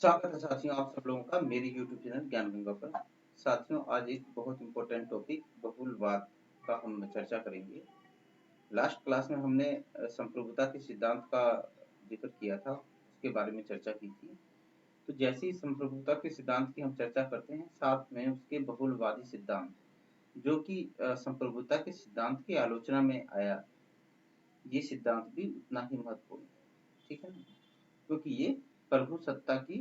स्वागत है साथियों आप सब लोगों का मेरे YouTube चैनल ज्ञान गंगा पर। साथियों आज एक बहुत इम्पोर्टेंट टॉपिक बहुलवाद का हम चर्चा करेंगे। लास्ट क्लास में हमने संप्रभुता के सिद्धांत का जिक्र किया था, उसके बारे में चर्चा की थी। तो जैसे ही संप्रभुता के सिद्धांत की हम चर्चा करते हैं, साथ में उसके बहुलवादी सिद्धांत जो कि संप्रभुता के सिद्धांत की आलोचना में आया, ये सिद्धांत भी उतना ही महत्वपूर्ण है। ठीक है ना, क्योंकि ये प्रभु सत्ता की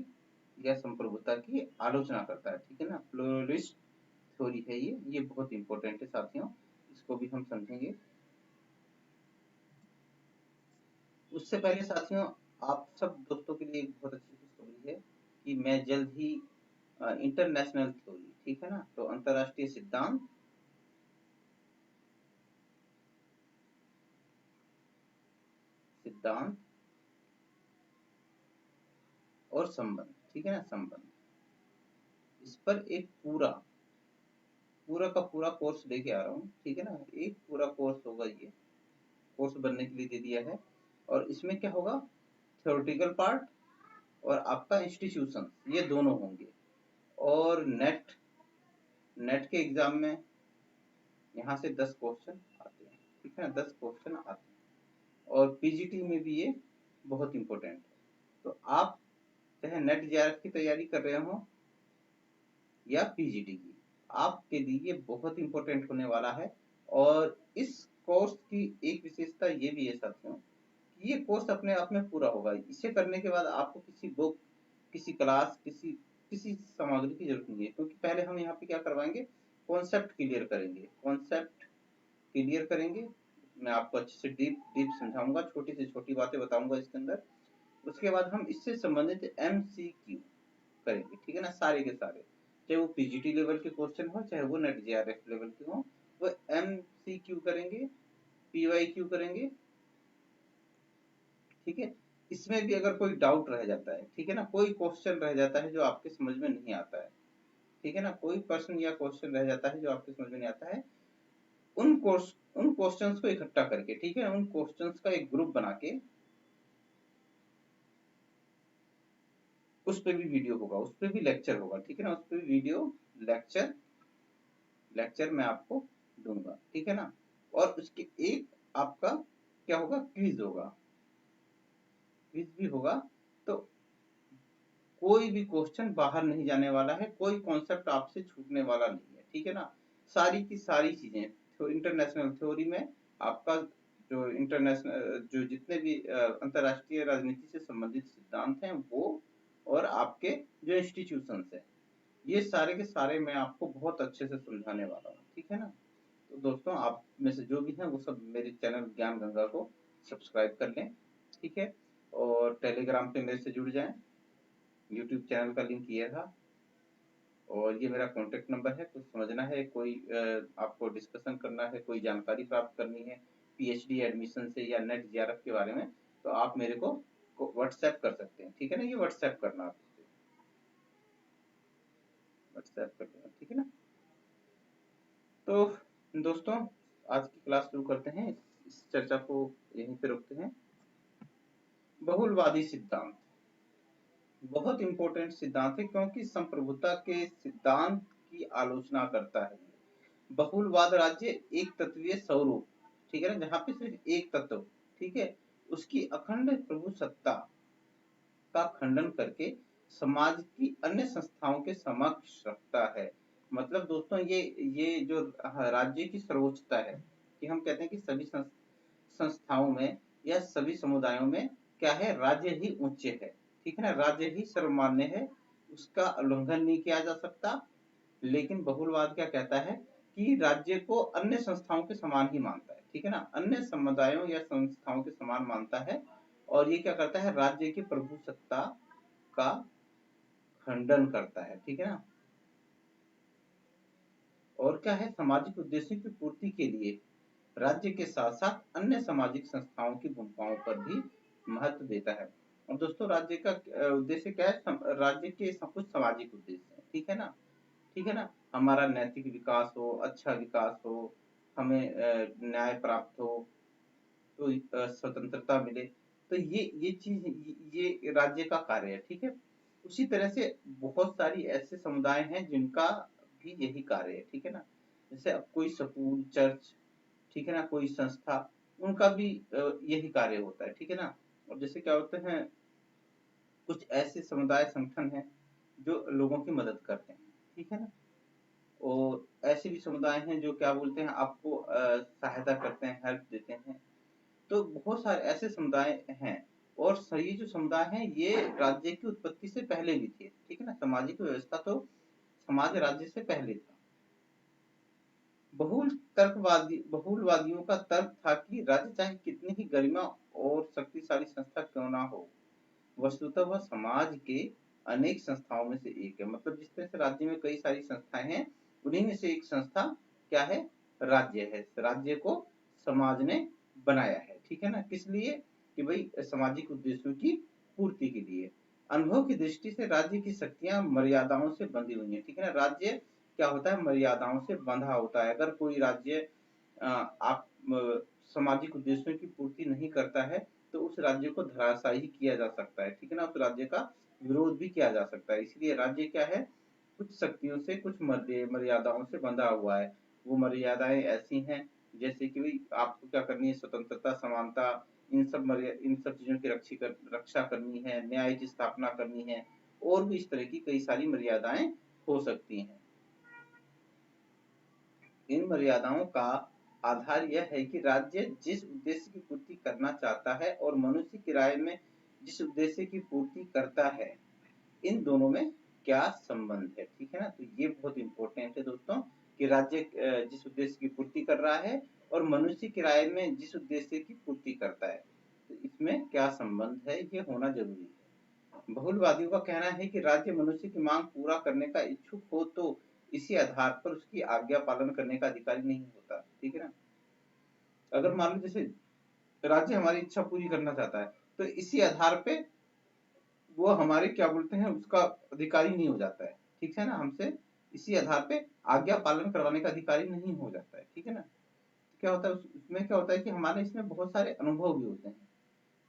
या संप्रभुता की आलोचना करता है। ठीक है ना, प्लूरलिस्ट थ्योरी है ये बहुत इंपॉर्टेंट है साथियों, इसको भी हम समझेंगे। उससे पहले साथियों, आप सब दोस्तों के लिए एक बहुत अच्छी खुशखबरी है कि मैं जल्द ही इंटरनेशनल थ्योरी, ठीक है ना, तो अंतरराष्ट्रीय सिद्धांत सिद्धांत और संबंध, ठीक है ना, संबंध, इस पर एक पूरा पूरा का पूरा कोर्स लेके आ रहा हूँ। ठीक है ना, एक पूरा कोर्स होगा, ये कोर्स बनने के लिए दे दिया है। और इसमें क्या होगा, थ्योरेटिकल पार्ट और आपका इंस्टीट्यूशन, ये दोनों होंगे। और नेट नेट के एग्जाम में यहाँ से 10 क्वेश्चन आते हैं, ठीक है ना, 10 क्वेश्चन आते हैं। और पीजीटी में भी ये बहुत इंपॉर्टेंट है। तो आप चाहे नेट जेआरएफ की तैयारी कर रहे हो या पीजीटी की, आपके लिए ये बहुत इंपॉर्टेंट होने वाला है। और इस कोर्स की एक विशेषता ये भी है साथियों, ये कोर्स अपने आप में पूरा होगा। इसे करने के बाद आपको किसी बुक, किसी क्लास, किसी किसी सामग्री की जरूरत नहीं है, क्योंकि पहले हम यहाँ पे क्या करवाएंगे, कॉन्सेप्ट क्लियर करेंगे। कॉन्सेप्ट क्लियर करेंगे, मैं आपको अच्छे से डीप डीप समझाऊंगा, छोटी से छोटी बातें बताऊंगा इसके अंदर। उसके बाद हम इससे संबंधित एमसीक्यू करेंगे, ठीक है ना, सारे के सारे, चाहे वो पीजीटी लेवल के क्वेश्चन हो, चाहे वो नेट जेआरएफ लेवल के हो, वो एमसीक्यू करेंगे, पीवाईक्यू करेंगे। ठीक है, इसमें भी अगर कोई डाउट रह जाता है, ठीक है ना, कोई क्वेश्चन रह जाता है जो आपके समझ में नहीं आता है, ठीक है ना, कोई प्रश्न या क्वेश्चन रह जाता है जो आपके समझ में नहीं आता है, उन क्वेश्चंस को इकट्ठा करके, ठीक है, उन क्वेश्चंस का एक ग्रुप बना के उस पे भी वीडियो होगा, उस पे भी लेक्चर होगा, ठीक है ना, उस पे भी वीडियो लेक्चर लेक्चर मैं आपको दूंगा, ठीक है ना। और उसके एक आपका क्या होगा, क्विज होगा, क्विज भी होगा। तो कोई भी क्वेश्चन बाहर नहीं जाने वाला है, कोई कॉन्सेप्ट आपसे छूटने वाला नहीं है, ठीक है ना। सारी की सारी चीजें तो इंटरनेशनल थ्योरी में आपका जो इंटरनेशनल जो जितने भी अंतरराष्ट्रीय राजनीति से संबंधित सिद्धांत हैं वो, और आपके जो इंस्टीट्यूशंस हैं, ये सारे के सारे मैं आपको बहुत अच्छे से समझाने वाला हूँ, ठीक है ना। तो दोस्तों आप में से जो भी हैं वो सब मेरे चैनल ज्ञान गंगा को सब्सक्राइब कर लें, ठीक है। और टेलीग्राम पे मेरे से जुड़ जाएं, यूट्यूब चैनल का लिंक ये था। और ये मेरा कॉन्टेक्ट नंबर है, कुछ समझना है, कोई आपको डिस्कशन करना है, कोई जानकारी प्राप्त करनी है पीएचडी एडमिशन से या नेट जेआरएफ के बारे में, तो आप मेरे को व्हाट्सएप कर सकते हैं, ठीक है ना। ये व्हाट्सएप करना, आप व्हाट्सएप कर देना, ठीक है ना। तो दोस्तों आज की क्लास शुरू करते हैं, इस चर्चा को यहीं पे रोकते हैं। बहुलवादी सिद्धांत बहुत इंपॉर्टेंट सिद्धांत है, क्योंकि संप्रभुता के सिद्धांत की आलोचना करता है। बहुलवाद राज्य एक तत्वीय स्वरूप, ठीक है ना, जहाँ पे सिर्फ एक तत्व, ठीक है, उसकी अखंड प्रभु सत्ता का खंडन करके समाज की अन्य संस्थाओं के समक्ष रखता है। मतलब दोस्तों ये जो राज्य की सर्वोच्चता है, कि हम कहते हैं कि सभी संस्थाओं में या सभी समुदायों में क्या है, राज्य ही उच्च है, ठीक है ना, राज्य ही सर्वमान्य है, उसका उल्लंघन नहीं किया जा सकता। लेकिन बहुलवाद क्या कहता है कि राज्य को अन्य संस्थाओं के समान ही मानता है, ठीक है ना, अन्य समुदायों या संस्थाओं के समान मानता है। और ये क्या करता है, राज्य की प्रभुसत्ता का खंडन करता है, ठीक है ना। और क्या है, सामाजिक उद्देश्यों की पूर्ति के लिए राज्य के साथ साथ अन्य सामाजिक संस्थाओं की भूमिकाओं पर भी महत्व देता है। और दोस्तों राज्य का उद्देश्य क्या है, राज्य के कुछ सामाजिक उद्देश्य है, ठीक है ना, ठीक है ना। हमारा नैतिक विकास हो, अच्छा विकास हो, हमें न्याय प्राप्त हो, तो स्वतंत्रता मिले, तो ये चीज ये राज्य का कार्य है, ठीक है। उसी तरह से बहुत सारी ऐसे समुदाय हैं जिनका भी यही कार्य है, ठीक है ना। जैसे अब कोई स्कूल, चर्च, ठीक है ना, कोई संस्था, उनका भी यही कार्य होता है, ठीक है ना। और जैसे क्या होते हैं, कुछ ऐसे समुदाय संगठन हैं जो लोगों की मदद करते हैं, ठीक है ना। और ऐसे भी समुदाय हैं जो क्या बोलते हैं, आपको सहायता करते हैं, हेल्प देते हैं। तो बहुत सारे ऐसे समुदाय हैं। और ये जो समुदाय हैं ये राज्य की उत्पत्ति से पहले भी थे, ठीक है ना। सामाजिक व्यवस्था तो समाज राज्य से पहले था। बहुलवादियों का तर्क था कि राज्य चाहे कितनी ही गरिमा और शक्तिशाली संस्था क्यों ना हो, वस्तुतः वह समाज के अनेक संस्थाओं में से एक है। मतलब जिस तरह से राज्य में कई सारी संस्थाएं हैं, उन्हीं में से एक संस्था क्या है, राज्य है। राज्य को समाज ने बनाया है, ठीक है ना। किस लिए, कि भाई सामाजिक उद्देश्यों की पूर्ति के लिए। अनुभव की दृष्टि से राज्य की शक्तियां मर्यादाओं से बंधी हुई है, ठीक है ना। राज्य क्या होता है, मर्यादाओं से बंधा होता है। अगर कोई राज्य आप सामाजिक उद्देश्यों की पूर्ति नहीं करता है तो उस राज्य को धराशायी किया जा सकता है, ठीक है ना। उस राज्य का विरोध भी किया जा सकता है। इसलिए राज्य क्या है, कुछ शक्तियों से, कुछ मर्यादाओं से बंधा हुआ है। वो मर्यादाएं ऐसी हैं जैसे कि भाई आपको क्या करनी है, स्वतंत्रता, समानता, इन सब चीजों की रक्षा करनी है, न्याय की स्थापना करनी है, और भी इस तरह की कई सारी मर्यादाएं हो सकती हैं। इन मर्यादाओं का आधार यह है कि राज्य जिस उद्देश्य की पूर्ति करना चाहता है और मनुष्य किराए में जिस उद्देश्य की पूर्ति करता है, इन दोनों में क्या संबंध है, ठीक है ना। तो ये बहुत इंपॉर्टेंट है दोस्तों, कि राज्य जिस उद्देश्य की पूर्ति कर रहा है और मनुष्य किराए में जिस उद्देश्य की पूर्ति करता है, तो इसमें क्या संबंध है, ये होना जरूरी है। बहुलवादियों का कहना है कि राज्य मनुष्य की मांग पूरा करने का इच्छुक हो तो इसी आधार पर उसकी आज्ञा पालन करने का अधिकारी नहीं होता, ठीक है ना। अगर मान लो जैसे राज्य हमारी इच्छा पूरी करना चाहता है तो इसी आधार पे वो हमारे क्या बोलते हैं, उसका अधिकारी नहीं हो जाता है, ठीक है ना। हमसे इसी आधार पे आज्ञा पालन करवाने का अधिकारी नहीं हो जाता है, ठीक है ना। क्या होता है उसमें क्या होता है कि हमारे इसमें बहुत सारे अनुभव भी होते हैं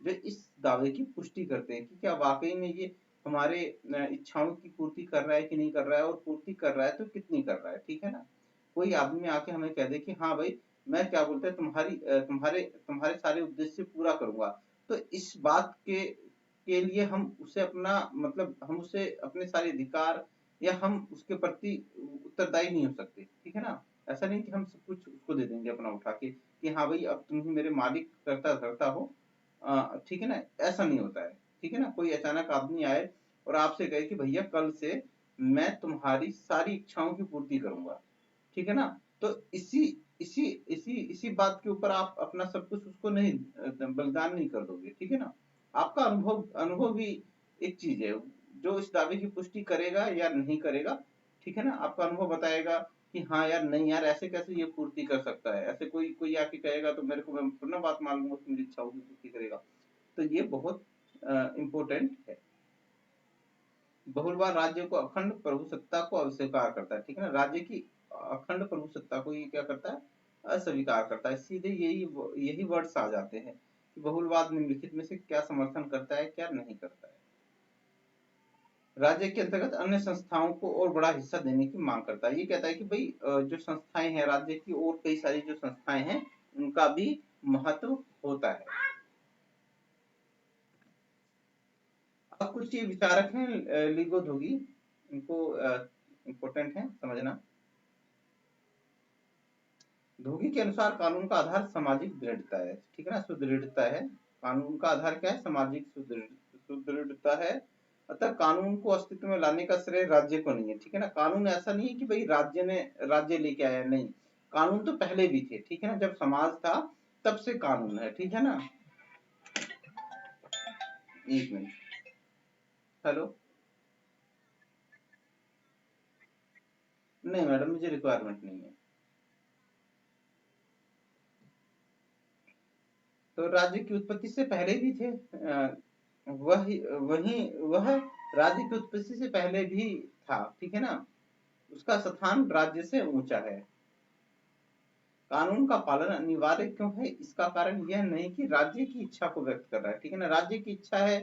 जो इस दावे की पुष्टि करते हैं कि क्या वाकई में ये हमारे इच्छाओं की पूर्ति कर रहा है कि नहीं कर रहा है, और पूर्ति कर रहा है तो कितनी कर रहा है, ठीक है ना। कोई आदमी आके हमें कह दे कि हाँ भाई मैं क्या बोलते हैं तुम्हारे तुम्हारे सारे उद्देश्य पूरा करूंगा, तो इस बात के लिए हम उसे अपना मतलब हम उसे अपने सारे अधिकार या हम उसके प्रति उत्तरदायी नहीं हो सकते, ठीक है ना। ऐसा नहीं कि हम सब कुछ उसको दे देंगे अपना उठा के कि हाँ भाई अब तुम ही मेरे मालिक करता धरता हो, ठीक है ना। ऐसा नहीं होता है, ठीक है ना। कोई अचानक आदमी आए और आपसे कहे कि भैया कल से मैं तुम्हारी सारी इच्छाओं की पूर्ति करूंगा, ठीक है ना। तो इसी इसी इसी इसी बात के ऊपर आप अपना सब कुछ उसको नहीं बलिदान नहीं कर दोगे, ठीक है ना। आपका अनुभव अनुभव भी एक चीज है जो इस दावे की पुष्टि करेगा या नहीं करेगा, ठीक है ना। आपका अनुभव बताएगा कि हाँ यार, नहीं यार, ऐसे कैसे ये पूर्ति कर सकता है। ऐसे कोई कोई आके कहेगा तो मेरे को, मैं पुनः बात मान लूंगा कि मेरी इच्छाओं की पूर्ति करेगा। तो ये बहुत इम्पोर्टेंट है। बहुलवाद राज्य को अखंड प्रभुसत्ता को अस्वीकार करता है, ठीक है ना। राज्य की अखंड प्रभुसत्ता को ये क्या करता है, अस्वीकार करता है। सीधे यही यही वर्ड्स आ जाते हैं कि बहुलवाद निम्नलिखित में से क्या समर्थन करता है, क्या नहीं करता है। राज्य के अंतर्गत अन्य संस्थाओं को और बड़ा हिस्सा देने की मांग करता है। ये कहता है कि भाई जो संस्थाएं हैं राज्य की, और कई सारी जो संस्थाएं हैं उनका भी महत्व होता है। अब कुछ ये विचारक हैं लिगो धोगी, इनको इम्पोर्टेंट है समझना। धोगी के अनुसार कानून का आधार सामाजिक दृढ़ता है, ठीक है ना, सुदृढ़ता है। कानून का आधार क्या है, सामाजिक सुदृढ़ता है। अतः कानून को अस्तित्व में लाने का श्रेय राज्य को नहीं है, ठीक है ना। कानून ऐसा नहीं है कि भाई राज्य लेके आया, नहीं। कानून तो पहले भी थे, ठीक है ना। जब समाज था तब से कानून है, ठीक है ना। एक मिनट, हेलो। नहीं मैडम, मुझे रिक्वायरमेंट नहीं है। तो राज्य की उत्पत्ति से पहले भी थे, वह राज्य की उत्पत्ति से पहले भी था, ठीक है ना। उसका स्थान राज्य से ऊंचा है। कानून का पालन अनिवार्य क्यों है, इसका कारण यह नहीं कि राज्य की इच्छा को व्यक्त कर रहा है, ठीक है ना। राज्य की इच्छा है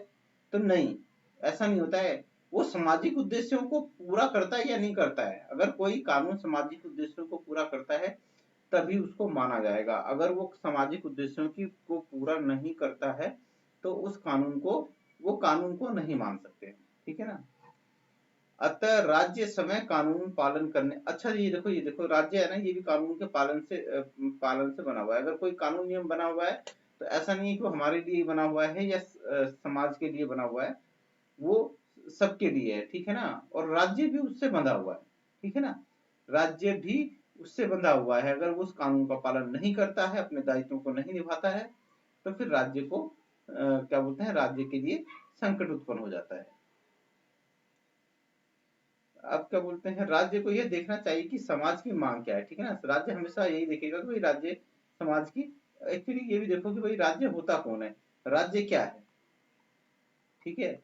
तो नहीं, ऐसा नहीं होता है। वो सामाजिक उद्देश्यों को पूरा करता है या नहीं करता है। अगर कोई कानून सामाजिक उद्देश्यों को पूरा करता है तभी उसको माना जाएगा। अगर वो सामाजिक उद्देश्यों की को पूरा नहीं करता है तो उस कानून को वो कानून को नहीं मान सकते। ठीक है ना। अतः राज्य समय कानून पालन करने, अच्छा ये देखो राज्य है ना, ये भी कानून के पालन से बना हुआ है। अगर कोई कानून नियम बना हुआ है तो ऐसा नहीं है कि वो हमारे लिए बना हुआ है या समाज के लिए बना हुआ है, वो सबके लिए है। ठीक है ना। और राज्य भी उससे बंधा हुआ है। ठीक है ना। राज्य भी उससे बंधा हुआ है। अगर वो उस कानून का पालन नहीं करता है, अपने दायित्वों को नहीं निभाता है, तो फिर राज्य को क्या बोलते हैं, राज्य के लिए संकट उत्पन्न हो जाता है। अब क्या बोलते हैं, राज्य को यह देखना चाहिए कि समाज की मांग क्या है। ठीक है ना। राज्य हमेशा यही देखेगा कि भाई राज्य समाज की, एक्चुअली ये भी देखो कि भाई राज्य होता कौन है, राज्य क्या है। ठीक है।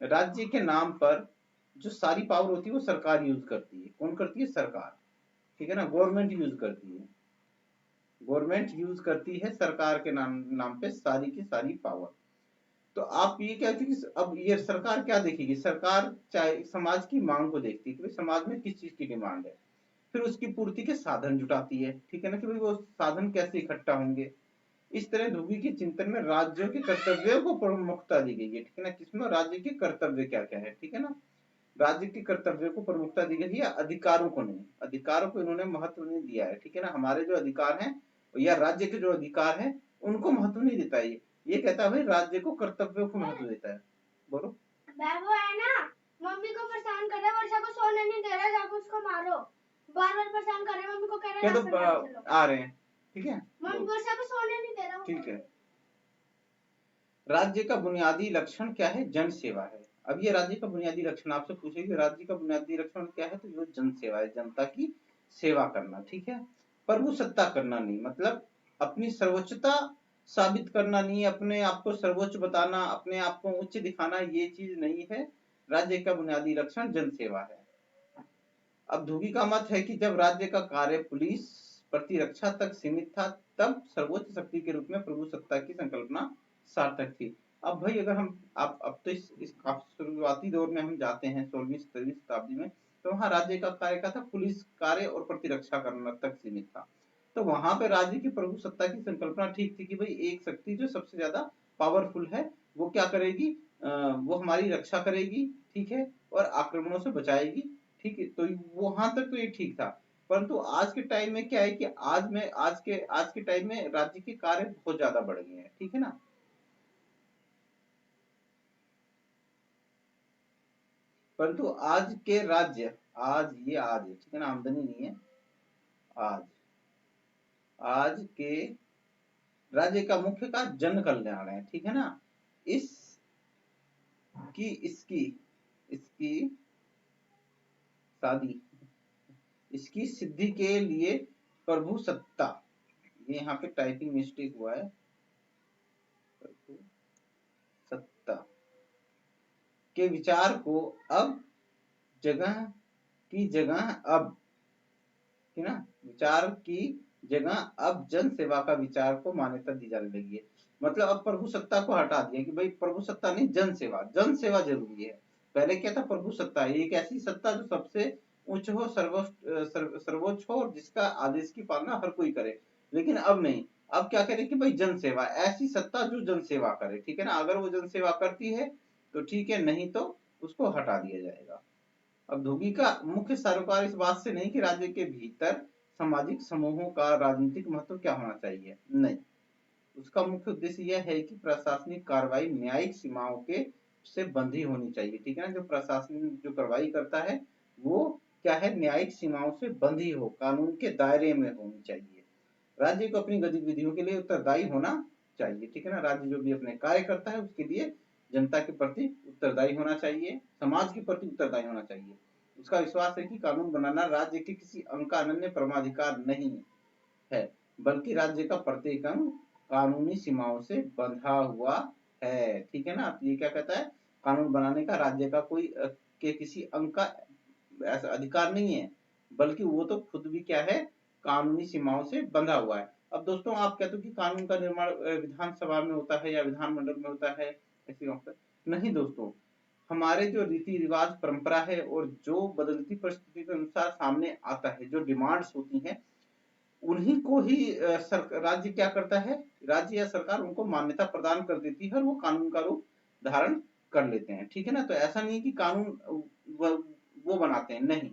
राज्य के नाम पर जो सारी पावर होती है वो सरकार यूज करती है। कौन करती है? सरकार। ठीक है ना। गवर्नमेंट यूज करती है, गवर्नमेंट यूज करती है सरकार के नाम पे सारी की सारी पावर। तो आप ये क्या कि अब ये सरकार क्या देखेगी, सरकार चाहे समाज की मांग को देखती है कि भाई समाज में किस चीज की डिमांड है, फिर उसकी पूर्ति के साधन जुटाती है। ठीक है ना, कि भाई वो साधन कैसे इकट्ठा होंगे। इस तरह धोबी के चिंतन में राज्यों के कर्तव्यों को प्रमुखता दी गई है। ठीक है ना। किसमें? राज्य के कर्तव्य क्या क्या है। ठीक है ना। राज्य के कर्तव्यों को प्रमुखता दी गई है, अधिकारों को नहीं। अधिकारों को इन्होंने महत्व नहीं दिया है। ठीक है ना। हमारे जो अधिकार हैं या राज्य के जो अधिकार हैं उनको महत्व नहीं देता है। ये कहता है भाई राज्य को कर्तव्यों को महत्व देता है। बोलो। वो है ना, मम्मी को परेशान कर रहा है, वर्षा को सोने नहीं दे रहा, जाकर उसको मारो। बार बार परेशान कर रहे हैं, मम्मी को कह रहे हैं आ रहे हैं। ठीक है। मम्मी वर्षा को सोने नहीं दे रहा। ठीक है। राज्य का बुनियादी लक्षण क्या है? जन सेवा है। अब ये राज्य का बुनियादी लक्षण आपसे पूछेगी, राज्य का बुनियादी लक्षण क्या है, तो ये जन सेवा है, जनता की सेवा करना। ठीक है। प्रभु सत्ता करना नहीं, मतलब अपनी सर्वोच्चता साबित करना नहीं, अपने आप को सर्वोच्च बताना, अपने आप को उच्च दिखाना, ये चीज नहीं है। राज्य का बुनियादी लक्षण जन सेवा है। अब धुगी का मत है कि जब राज्य का कार्य पुलिस प्रतिरक्षा तक सीमित था तब सर्वोच्च शक्ति के रूप में प्रभु सत्ता की संकल्पना सार्थक थी। अब भाई अगर हम आप अब तो इस शुरुआती दौर में हम जाते हैं 16वीं 17वीं शताब्दी में, तो वहां राज्य का कार्य क्या था? पुलिस कार्य और प्रतिरक्षा करना तक सीमित था। तो वहां पे राज्य की प्रभु सत्ता की संकल्पना ठीक थी कि भाई एक शक्ति जो सबसे ज्यादा पावरफुल है वो क्या करेगी, वो हमारी रक्षा करेगी। ठीक है। और आक्रमणों से बचाएगी। ठीक है। तो वहां तक तो ये ठीक था। परंतु आज के टाइम में क्या है कि आज के टाइम में राज्य के कार्य बहुत ज्यादा बढ़ गए हैं। ठीक है ना। परंतु आज के राज्य, आज है, ठीक है ना, आमदनी नहीं है। आज आज के राज्य का मुख्य कार्य जन कल्याण है। ठीक है ना। इस की इसकी इसकी शादी इसकी सिद्धि के लिए प्रभु सत्ता, ये यहाँ पे टाइपिंग मिस्टेक हुआ है, प्रभु सत्ता के विचार को अब जगह की जगह अब, है ना, विचार की जगह अब जन सेवा का विचार को मान्यता दी जाने लगी है। मतलब अब प्रभु सत्ता को हटा दिया कि भाई प्रभु सत्ता नहीं, जन सेवा, जन सेवा जरूरी है। पहले क्या था? प्रभु सत्ता एक ऐसी सत्ता जो सबसे उच्च हो, सर्वोच्च हो और जिसका आदेश की पालना हर कोई करे। लेकिन अब नहीं, अब क्या करें कि भाई जन सेवा, ऐसी सत्ता जो जन सेवा करे। ठीक है ना। अगर वो जन सेवा करती है तो ठीक है, नहीं तो उसको हटा दिया जाएगा। अब धोबी का मुख्य सरोकार इस बात से नहीं कि राज्य के भीतर सामाजिक समूहों का राजनीतिक महत्व क्या होना चाहिए, नहीं। उसका मुख्य उद्देश्य यह है कि प्रशासनिक कार्रवाई न्यायिक सीमाओं के से बंधी होनी चाहिए। ठीक है ना। जो प्रशासन जो कार्रवाई करता है वो क्या है? न्यायिक सीमाओं से बंधी हो, कानून के दायरे में होनी चाहिए। राज्य को अपनी गतिविधियों के लिए उत्तरदायी होना चाहिए। ठीक है ना। राज्य जो भी अपने कार्य करता है उसके लिए जनता के प्रति उत्तरदायी होना चाहिए, समाज के प्रति उत्तरदायी होना चाहिए। उसका विश्वास है कि कानून बनाना राज्य के किसी अंग का अनन्य परमाधिकार नहीं है, बल्कि राज्य का प्रत्येक अंग कानूनी सीमाओं से बंधा हुआ है। ठीक है ना। तो ये क्या कहता है? कानून बनाने का राज्य का कोई के किसी अंग का ऐसा अधिकार नहीं है, बल्कि वो तो खुद भी क्या है? कानूनी सीमाओं से बंधा हुआ है। अब दोस्तों आप कहते हो कि कानून का निर्माण विधानसभा में होता है या विधानमंडल में होता है, ऐसी बात नहीं दोस्तों। हमारे जो रीति रिवाज परंपरा है और जो बदलती परिस्थिति के अनुसार सामने आता है, जो डिमांड्स होती हैं, उन्हीं को ही राज्य क्या करता है, राज्य या सरकार उनको मान्यता प्रदान कर देती है और वो कानून का रूप धारण कर लेते हैं। ठीक है ना, तो ऐसा नहीं कि कानून वो बनाते हैं, नहीं।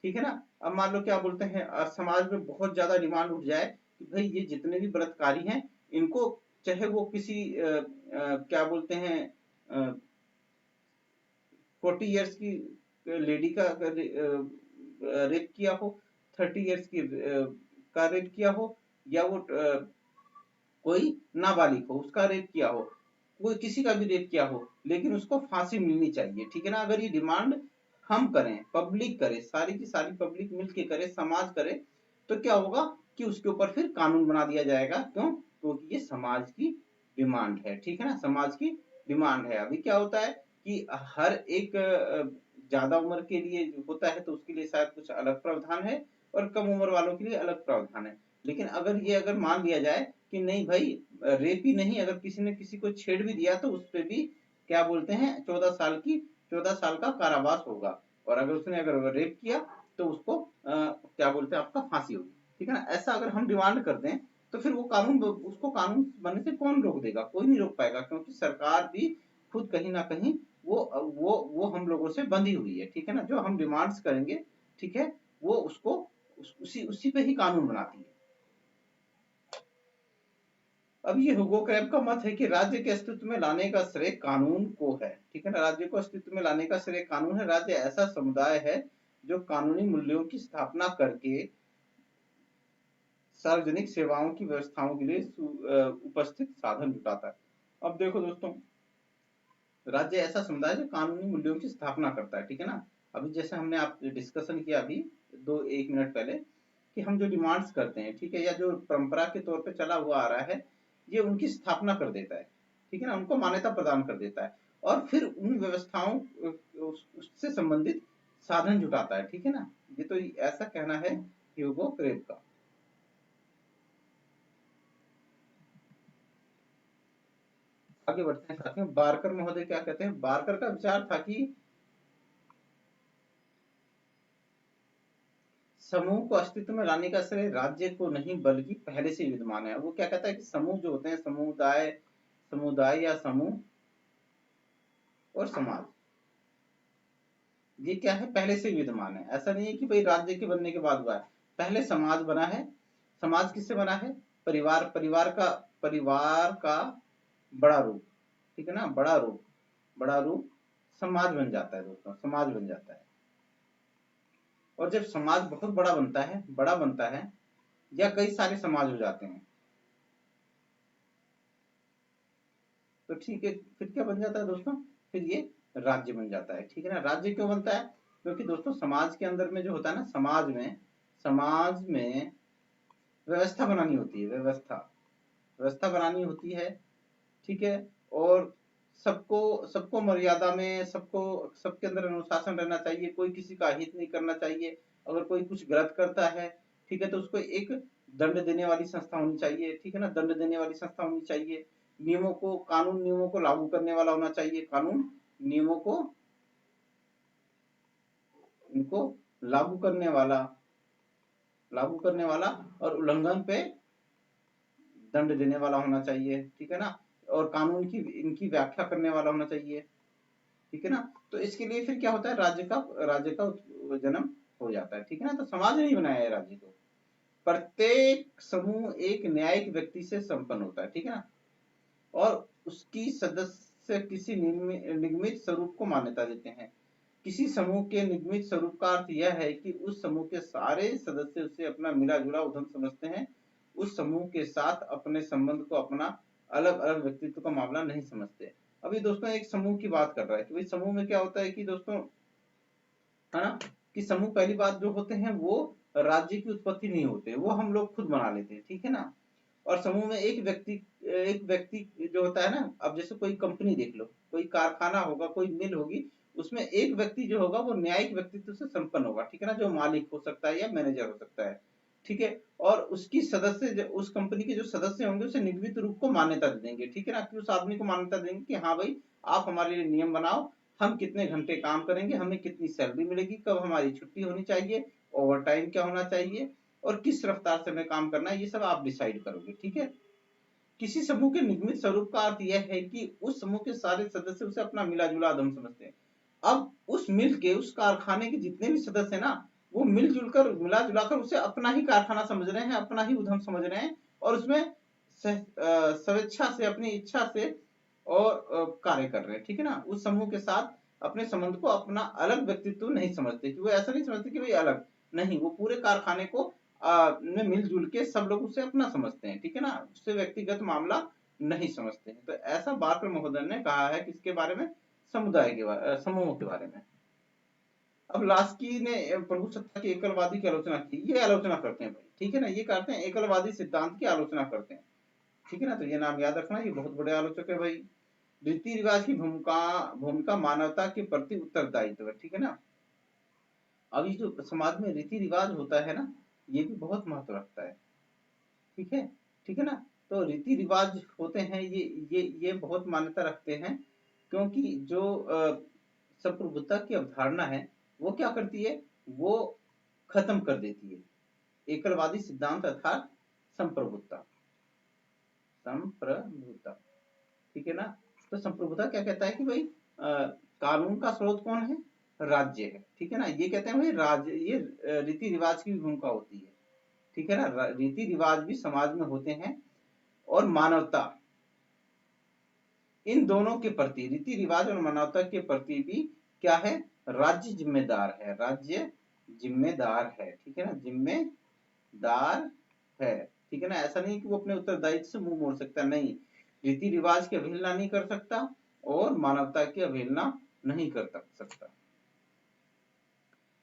ठीक है ना, अब मान लो क्या बोलते हैं, समाज में बहुत ज्यादा डिमांड उठ जाए कि भाई ये जितने भी बलात्कारी हैं इनको, चाहे वो किसी क्या बोलते हैं 40 इयर्स की लेडी का रेप किया हो, 30 इयर्स की का रेप किया हो, या वो कोई नाबालिग हो उसका रेप किया हो, कोई किसी का भी रेप किया हो, लेकिन उसको फांसी मिलनी चाहिए। ठीक है ना, अगर ये डिमांड हम करें, पब्लिक करे, सारी की सारी पब्लिक मिलके करे, समाज करे, तो क्या होगा कि उसके ऊपर फिर कानून बना दिया जाएगा। क्यों? क्योंकि ये समाज की डिमांड है। ठीक है ना, समाज की डिमांड है। अभी क्या होता है कि हर एक ज्यादा उम्र के लिए होता है तो उसके लिए शायद कुछ अलग प्रावधान है, और कम उम्र वालों के लिए अलग प्रावधान है। लेकिन अगर मान लिया जाए कि नहीं भाई, रेप ही नहीं, अगर किसी ने किसी को छेड़ भी दिया तो उस पर भी क्या बोलते हैं 14 साल का कारावास होगा, और अगर उसने रेप किया तो उसको क्या बोलते हैं आपका फांसी होगी। ठीक है ना, ऐसा अगर हम डिमांड कर दें तो फिर वो कानून, उसको कानून बनने से कौन रोक देगा? कोई नहीं रोक पाएगा, क्योंकि सरकार भी खुद कहीं ना कहीं वो हम लोगों से बंधी हुई है। ठीक है ना, जो हम डिमांड्स करेंगे, ठीक है, वो उसको उसी पे ही कानून बनाती है। अब ये हुगो क्रैब का मत है कि राज्य के अस्तित्व में लाने का श्रेय कानून को है। ठीक है ना, राज्य को अस्तित्व में लाने का श्रेय कानून है। राज्य ऐसा समुदाय है जो कानूनी मूल्यों की स्थापना करके सार्वजनिक सेवाओं की व्यवस्थाओं के लिए उपस्थित साधन जुटाता है। अब देखो दोस्तों, राज्य ऐसा समुदाय जो कानूनी मूल्यों की स्थापना करता है। ठीक है ना, अभी जैसे हमने आप डिस्कशन किया अभी 1 मिनट पहले कि हम जो डिमांड्स करते हैं, ठीक है, या जो परंपरा के तौर पे चला हुआ आ रहा है, ये उनकी स्थापना कर देता है। ठीक है ना, उनको मान्यता प्रदान कर देता है, और फिर उन व्यवस्थाओं उससे संबंधित साधन जुटाता है। ठीक है ना, ये तो ऐसा कहना है ह्यूगो क्रेब का। आगे बढ़ते हैं साथियों, बारकर महोदय क्या कहते हैं। बारकर का विचार था कि समूह को अस्तित्व में लाने का श्रेय राज्य को नहीं बल्कि पहले से विद्यमान है। वो क्या कहता है कि समूह जो होते हैं, समुदाय या समूह और समाज, ये क्या है, पहले से विद्यमान है। ऐसा नहीं है कि भाई राज्य के बनने के बाद हुआ है, पहले समाज बना है। समाज किससे बना है? परिवार का बड़ा रूप। ठीक है ना, बड़ा रूप समाज बन जाता है दोस्तों, समाज बन जाता है। और जब समाज बहुत बड़ा बनता है या कई सारे समाज हो जाते हैं, तो ठीक है, फिर क्या बन जाता है दोस्तों? फिर ये राज्य बन जाता है। ठीक है ना, राज्य क्यों बनता है? क्योंकि दोस्तों समाज के अंदर में जो होता है ना, समाज में व्यवस्था बनानी होती है, व्यवस्था बनानी होती है। ठीक है, और सबको सबको मर्यादा में, सबके अंदर अनुशासन रहना चाहिए, कोई किसी का हित नहीं करना चाहिए। अगर कोई कुछ गलत करता है, ठीक है, तो उसको एक दंड देने वाली संस्था होनी चाहिए। ठीक है ना, दंड देने वाली संस्था होनी चाहिए। कानून नियमों को लागू करने वाला होना चाहिए, कानून नियमों को इनको लागू करने वाला और उल्लंघन पे दंड देने वाला होना चाहिए। ठीक है ना, और कानून की इनकी व्याख्या करने वाला होना चाहिए। ठीक है ना, तो इसके लिए फिर क्या होता है, राज्य का जन्म हो जाता है। ठीक है ना, तो समाज ने ही बनाया है राज्य को। प्रत्येक समूह एक न्यायिक व्यक्ति से संपन्न होता है। ठीक है ना, और उसकी सदस्य किसी निगमित स्वरूप को मान्यता देते हैं। किसी समूह के निगमित स्वरूप का अर्थ यह है कि उस समूह के सारे सदस्य उसे अपना मिला जुला उधम समझते हैं, उस समूह के साथ अपने संबंध को अपना अलग अलग व्यक्तित्व का मामला नहीं समझते। अभी दोस्तों एक समूह की बात कर रहा है कि भाई समूह में क्या होता है कि दोस्तों, है ना, कि समूह पहली बात जो होते हैं वो राज्य की उत्पत्ति नहीं होते, वो हम लोग खुद बना लेते हैं। ठीक है ना, और समूह में एक व्यक्ति जो होता है ना, अब जैसे कोई कंपनी देख लो, कोई कारखाना होगा, कोई मिल होगी, उसमें एक व्यक्ति जो होगा वो न्यायिक व्यक्तित्व से संपन्न होगा। ठीक है ना, जो मालिक हो सकता है या मैनेजर हो सकता है। ठीक है, और उसकी सदस्य, उस कंपनी के जो सदस्य होंगे उसे निगमित रूप को मान्यता दे देंगे। ठीक है ना, कि उस आदमी को मान्यता देंगे कि हाँ भाई आप हमारे लिए नियम बनाओ, हम कितने घंटे काम करेंगे, हमें कितनी सैलरी मिलेगी, कब हमारी छुट्टी होनी चाहिए, ओवर टाइम क्या होना चाहिए और किस रफ्तार से हमें काम करना है, ये सब आप डिसाइड करोगे। ठीक है। किसी समूह के निगमित स्वरूप का अर्थ यह है कि उस समूह के सारे सदस्य उसे अपना मिला जुला अधम समझते हैं। अब उस मिल के, उस कारखाने के जितने भी सदस्य हैं ना, वो मिलजुल कर, मिला जुलाकर उसे अपना ही कारखाना समझ रहे हैं, अपना ही उद्यम समझ रहे हैं और उसमें स्वेच्छा से, अपनी इच्छा से और कार्य कर रहे हैं। ठीक है ना। उस समूह के साथ अपने संबंध को अपना अलग व्यक्तित्व नहीं समझते, कि वो ऐसा नहीं समझते कि भाई अलग नहीं, वो पूरे कारखाने को में मिलजुल के सब लोग उसे अपना समझते हैं। ठीक है ना। उससे व्यक्तिगत मामला नहीं समझते हैं। तो ऐसा बार्कर महोदय ने कहा है किसके बारे में, समुदाय के समूहों के बारे में। अब लास्की ने प्रभु सत्ता की एकलवादी की आलोचना की, ये आलोचना करते हैं भाई। ठीक है ना। ये करते हैं एकलवादी सिद्धांत की आलोचना करते हैं। ठीक है ना। तो ये नाम याद रखना, ये बहुत बड़े आलोचक है भाई। रीति रिवाज की भूमिका मानवता के प्रति उत्तरदायित्व है। ठीक है ना। अब ये जो समाज में रीति रिवाज होता है ना, ये भी बहुत महत्व रखता है। ठीक है। ठीक है ना। तो रीति रिवाज होते हैं, ये बहुत मान्यता रखते हैं, क्योंकि जो संप्रभुता की अवधारणा है वो क्या करती है, वो खत्म कर देती है एकलवादी सिद्धांत अर्थात संप्रभुता। संप्रभुता। ठीक है ना। तो संप्रभुता क्या कहता है कि भाई कानून का स्रोत कौन है, राज्य है। ठीक है ना। ये कहते हैं भाई राज्य, ये रीति रिवाज की भूमिका होती है। ठीक है ना। रीति रिवाज भी समाज में होते हैं और मानवता, इन दोनों के प्रति, रीति रिवाज और मानवता के प्रति भी क्या है, राज्य जिम्मेदार है। राज्य जिम्मेदार है। ठीक है ना। जिम्मेदार है। ठीक है ना। ऐसा नहीं कि वो अपने उत्तरदायित्व से मुंह मोड़ सकता, नहीं, रीति रिवाज की अवहेलना नहीं कर सकता और मानवता की अवहेलना नहीं कर सकता।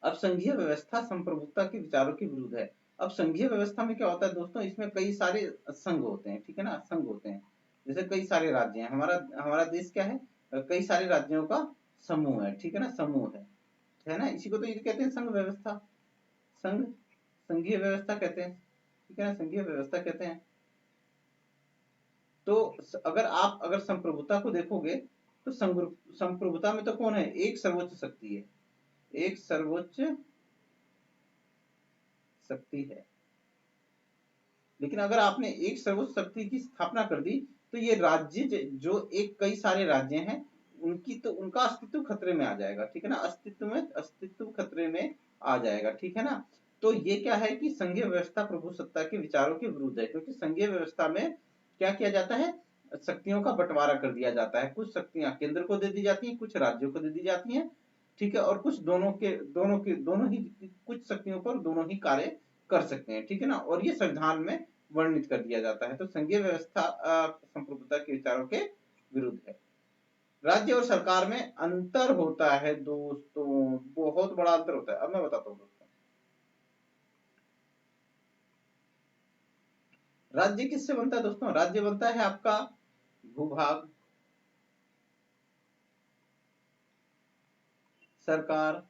अब संघीय व्यवस्था संप्रभुता के विचारों के विरुद्ध है। अब संघीय व्यवस्था में क्या होता है दोस्तों, इसमें कई सारे संघ होते हैं। ठीक है ना। संघ होते हैं, जैसे कई सारे राज्य हैं। हमारा देश क्या है, कई सारे राज्यों का समूह है। ठीक है ना। समूह है ना। इसी को तो ये कहते हैं संघ व्यवस्था, संघ, संघीय व्यवस्था कहते हैं। ठीक है ना। संघीय व्यवस्था कहते हैं। तो अगर संप्रभुता को देखोगे तो संप्रभुता में तो कौन है, एक सर्वोच्च शक्ति है, एक सर्वोच्च शक्ति है। लेकिन अगर आपने एक सर्वोच्च शक्ति की स्थापना कर दी तो ये राज्य जो एक कई सारे राज्य हैं, उनका अस्तित्व खतरे में आ जाएगा। ठीक है ना। अस्तित्व खतरे में आ जाएगा। ठीक है ना। तो ये क्या है कि संघीय व्यवस्था प्रभु सत्ता के विचारों के विरुद्ध है, क्योंकि संघीय व्यवस्था में क्या किया जाता है, शक्तियों का बंटवारा कर दिया जाता है। कुछ शक्तियां केंद्र को दे दी जाती हैं, कुछ राज्यों को दे दी जाती हैं। ठीक है। और कुछ दोनों ही, कुछ शक्तियों पर दोनों ही कार्य कर सकते हैं। ठीक है ना। और ये संविधान में वर्णित कर दिया जाता है। तो संघीय व्यवस्था संप्रभुता के विचारों के विरुद्ध है। राज्य और सरकार में अंतर होता है दोस्तों, बहुत बड़ा अंतर होता है। अब मैं बताता हूँ दोस्तों, राज्य किससे बनता है दोस्तों, राज्य बनता है आपका भूभाग, सरकार,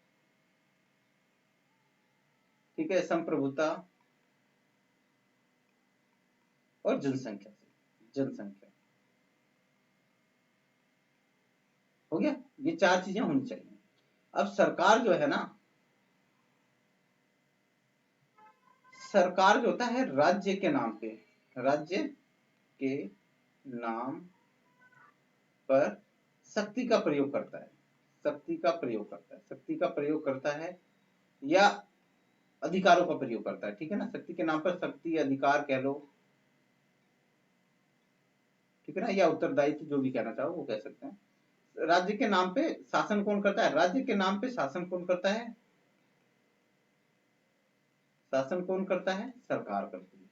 ठीक है, संप्रभुता और जनसंख्या से। जनसंख्या हो गया, ये चार चीजें होनी चाहिए। अब सरकार जो है ना, सरकार जो होता है राज्य के नाम पे, राज्य के नाम पर शक्ति का प्रयोग करता है, शक्ति का प्रयोग करता है, शक्ति का प्रयोग करता है या अधिकारों का प्रयोग करता है। ठीक है ना। शक्ति के नाम पर शक्ति, अधिकार कह लो, ठीक है ना, या उत्तरदायित्व, जो भी कहना चाहो वो कह सकते हैं। राज्य के नाम पे शासन कौन करता है, राज्य के नाम पे शासन कौन करता है, शासन कौन करता है, सरकार करती है।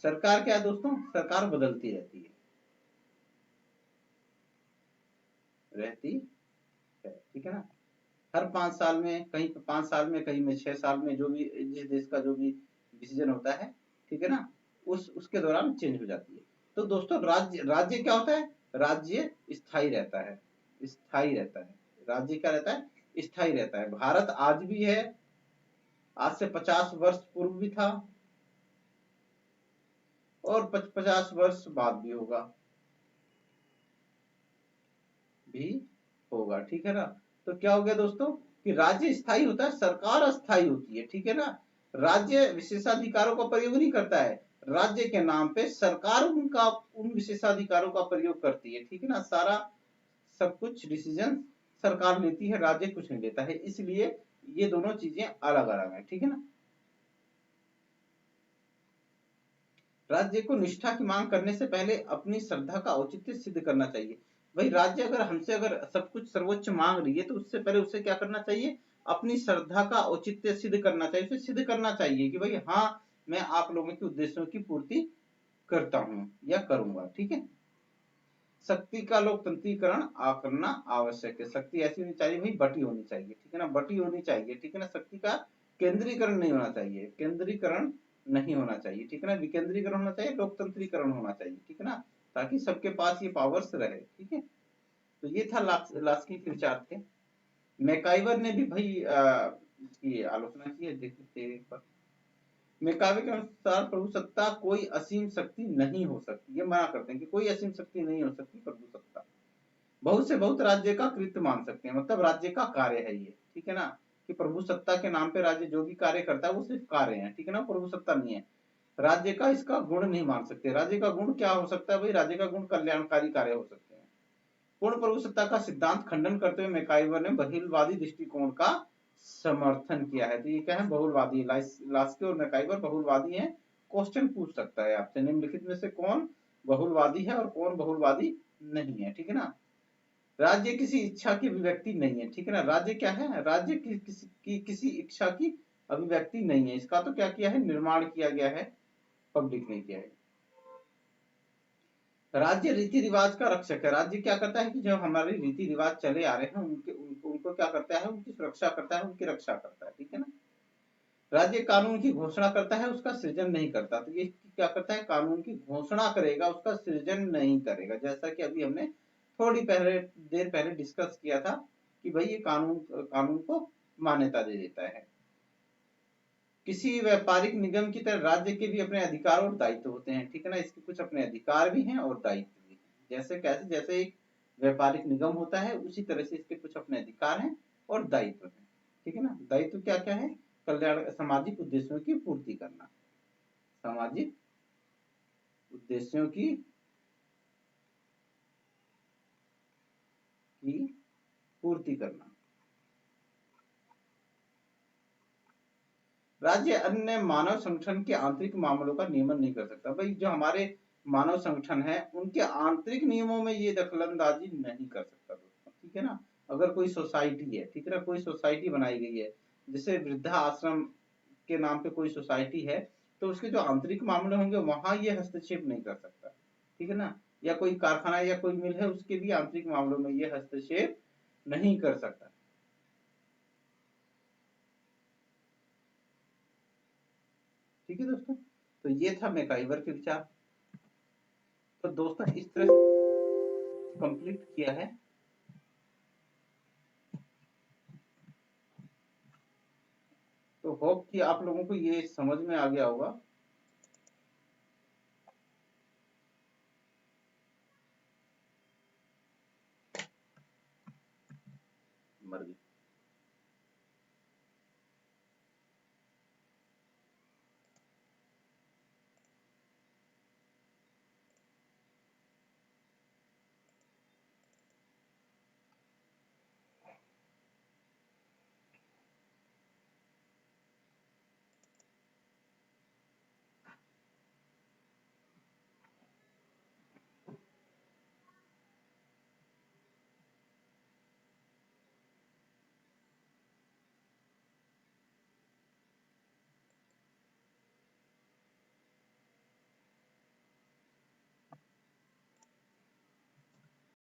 सरकार क्या है दोस्तों, सरकार बदलती रहती है, रहती है। ठीक है ना। हर 5 साल में, कहीं 5 साल में, कहीं में 6 साल में, जो भी जिस देश का जो भी डिसीजन होता है, ठीक है ना, उसके दौरान चेंज हो जाती है। तो दोस्तों राज्य, राज्य क्या होता है, राज्य स्थायी रहता है, स्थायी रहता है। राज्य क्या रहता है, स्थायी रहता है। भारत आज भी है, आज से 50 वर्ष पूर्व भी था और 50 वर्ष बाद भी होगा। भी होगा, ठीक है ना। तो क्या हो गया दोस्तों कि राज्य स्थायी होता है, सरकार अस्थायी होती है, ठीक है ना। राज्य विशेषाधिकारों का प्रयोग नहीं करता है, राज्य के नाम पे सरकार उनका उन विशेषाधिकारों का प्रयोग करती है, ठीक है ना। सारा सब कुछ डिसीजन सरकार लेती है, राज्य कुछ नहीं लेता है, इसलिए ये दोनों चीजें अलग अलग है, ठीक है ना। राज्य को निष्ठा की मांग करने से पहले अपनी श्रद्धा का औचित्य सिद्ध करना चाहिए। भाई राज्य अगर हमसे अगर सब कुछ सर्वोच्च मांग रही है तो उससे पहले उसे क्या करना चाहिए, अपनी श्रद्धा का औचित्य सिद्ध करना चाहिए, उसे सिद्ध करना चाहिए कि भाई हाँ मैं आप लोगों के उद्देश्यों की पूर्ति करता हूं या करूंगा, ठीक है। शक्ति का लोकतंत्रीकरण करना आवश्यक है, शक्ति ऐसी होनी चाहिए भाई बटी होनी चाहिए, ठीक है ना, बटी होनी चाहिए, ठीक है ना। शक्ति का केंद्रीकरण नहीं होना चाहिए, केंद्रीकरण नहीं होना चाहिए, ठीक है ना। विकेंद्रीकरण होना चाहिए, लोकतंत्रीकरण होना चाहिए, ठीक है ना, ताकि सबके पास ये पावर्स रहे, ठीक है। तो ये था लास्की के विचार थे। मैकाइवर ने भी भाई इसकी आलोचना की है, देख सकते हैं। मैकाइवर के अनुसार प्रभु सत्ता कोई असीम शक्ति नहीं हो सकती, ये मना करते हैं कि कोई असीम शक्ति नहीं हो सकती प्रभु सत्ता, बहुत से बहुत राज्य का कृत्य मान सकते हैं, मतलब राज्य का कार्य है ये, ठीक है ना। कि प्रभु सत्ता के नाम पे राज्य जो भी कार्य करता है वो सिर्फ कार्य है, ठीक है ना, प्रभु सत्ता नहीं है। राज्य का इसका गुण नहीं मान सकते, राज्य का गुण क्या हो सकता है भाई, राज्य का गुण कल्याणकारी कार्य हो सकते हैं। पूर्ण प्रभु सत्ता का सिद्धांत खंडन करते हुए मैकाइवर ने बहुलवादी दृष्टिकोण का समर्थन किया है। तो ये क्या है, बहुलवादी, लास्की और मैकाइवर बहुलवादी है। क्वेश्चन पूछ सकता है आपसे, निम्नलिखित में से कौन बहुलवादी है और कौन बहुलवादी नहीं है, ठीक है ना। राज्य किसी इच्छा की अभिव्यक्ति नहीं है, ठीक है ना। राज्य क्या है, राज्य किसी इच्छा की अभिव्यक्ति नहीं है, इसका तो क्या किया है, निर्माण किया गया है, पब्लिक ने किया है। राज्य रीति रिवाज का रक्षक है, राज्य क्या करता है कि जो हमारे रीति रिवाज चले आ रहे हैं उनके उनको क्या करता है, उनकी सुरक्षा करता है, उनकी रक्षा करता है, ठीक है ना। राज्य कानून की घोषणा करता है, उसका सृजन नहीं करता। तो ये क्या करता है, कानून की घोषणा करेगा, उसका सृजन नहीं करेगा, जैसा कि अभी हमने थोड़ी देर पहले डिस्कस किया था कि भाई ये कानून को मान्यता दे देता है। किसी व्यापारिक निगम की तरह राज्य के भी अपने अधिकार और दायित्व होते हैं, ठीक है ना। इसके कुछ अपने अधिकार भी हैं और दायित्व भी हैं, जैसे कैसे, जैसे एक व्यापारिक निगम होता है उसी तरह से इसके कुछ अपने अधिकार हैं और दायित्व हैं, ठीक है ना। दायित्व क्या क्या है, कल्याण सामाजिक उद्देश्यों की पूर्ति करना, सामाजिक उद्देश्यों की पूर्ति करना। राज्य अन्य मानव संगठन के आंतरिक मामलों का नियमन नहीं कर सकता। भाई जो हमारे मानव संगठन है उनके आंतरिक नियमों में ये दखलंदाजी नहीं कर सकता दोस्तों, ठीक है ना। अगर कोई सोसाइटी है, ठीक है ना, कोई सोसाइटी बनाई गई है, जैसे वृद्धा आश्रम के नाम पे कोई सोसाइटी है, तो उसके जो आंतरिक मामले होंगे वहां ये हस्तक्षेप नहीं कर सकता, ठीक है ना। या कोई कारखाना या कोई मिल है उसके भी आंतरिक मामलों में ये हस्तक्षेप नहीं कर सकता, ठीक है दोस्तों। तो ये था मैकाइवर के विचार। तो दोस्तों इस तरह से कंप्लीट किया है। तो होप कि आप लोगों को ये समझ में आ गया होगा। मर गई।